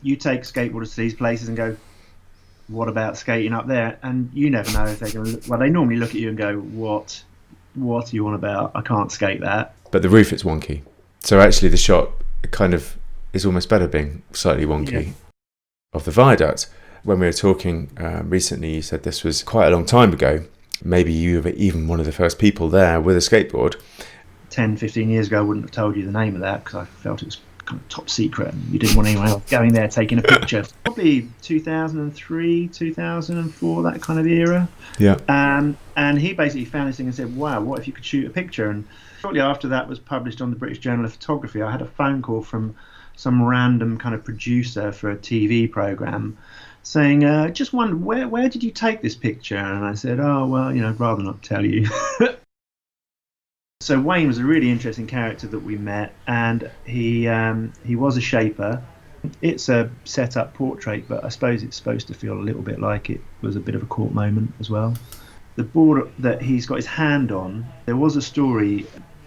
You take skateboarders to these places and go, what about skating up there? And you never know if they're going to look, well, they normally look at you and go, what are you on about? I can't skate that. But the roof is wonky. So actually the shot kind of is almost better being slightly wonky of the viaduct. When we were talking recently, you said this was quite a long time ago. Maybe you were even one of the first people there with a skateboard. 10, 15 years ago, I wouldn't have told you the name of that because I felt it was kind of top secret and you didn't want anyone else going there taking a picture. Probably 2003, 2004, that kind of era. Yeah. And he basically found this thing and said, wow, what if you could shoot a picture? And shortly after that was published on the British Journal of Photography, I had a phone call from some random kind of producer for a TV program saying, just wondered, where did you take this picture? And I said, oh, well, I'd rather not tell you. So Wayne was a really interesting character that we met, and he was a shaper. It's a set-up portrait, but I suppose it's supposed to feel a little bit like it was a bit of a court moment as well. The board that he's got his hand on, there was a story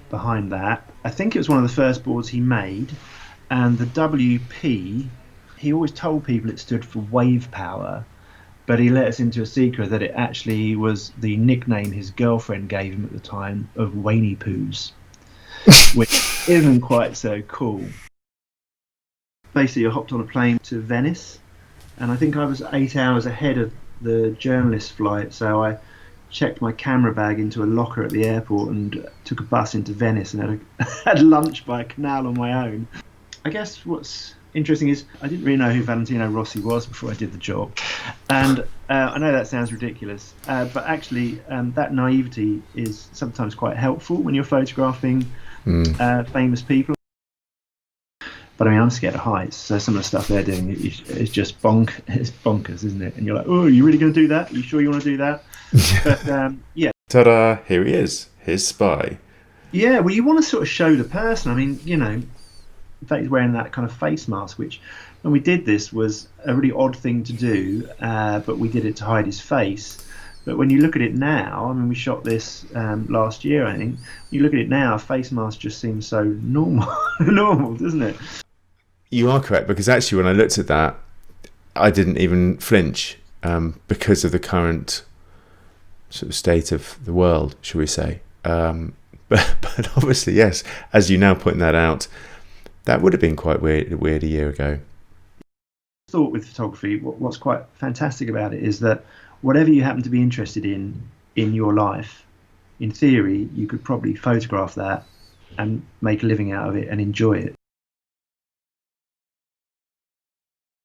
behind that. I think it was one of the first boards he made, and the WP, he always told people it stood for wave power, but he let us into a secret that it actually was the nickname his girlfriend gave him at the time of Waynie Poos, which isn't quite so cool. Basically, I hopped on a plane to Venice, and I think I was 8 hours ahead of the journalist flight, so I checked my camera bag into a locker at the airport and took a bus into Venice and had lunch by a canal on my own. I guess what's interesting is I didn't really know who Valentino Rossi was before I did the job, and I know that sounds ridiculous, but actually that naivety is sometimes quite helpful when you're photographing famous people. But I mean, I'm scared of heights, so some of the stuff they're doing is just it's bonkers, isn't it? And you're like, oh, are you really going to do that? Are you sure you want to do that? But yeah. Ta-da! Here he is, his spy. Yeah, well, you want to sort of show the person. I mean, in fact, he's wearing that kind of face mask, which when we did this was a really odd thing to do, but we did it to hide his face. But when you look at it now, I mean, we shot this last year, I think. When you look at it now, a face mask just seems so normal, doesn't it? You are correct, because actually when I looked at that, I didn't even flinch because of the current sort of state of the world, shall we say. But obviously, yes, as you now point that out, that would have been quite weird a year ago. I thought with photography, what's quite fantastic about it is that whatever you happen to be interested in your life, in theory, you could probably photograph that and make a living out of it and enjoy it.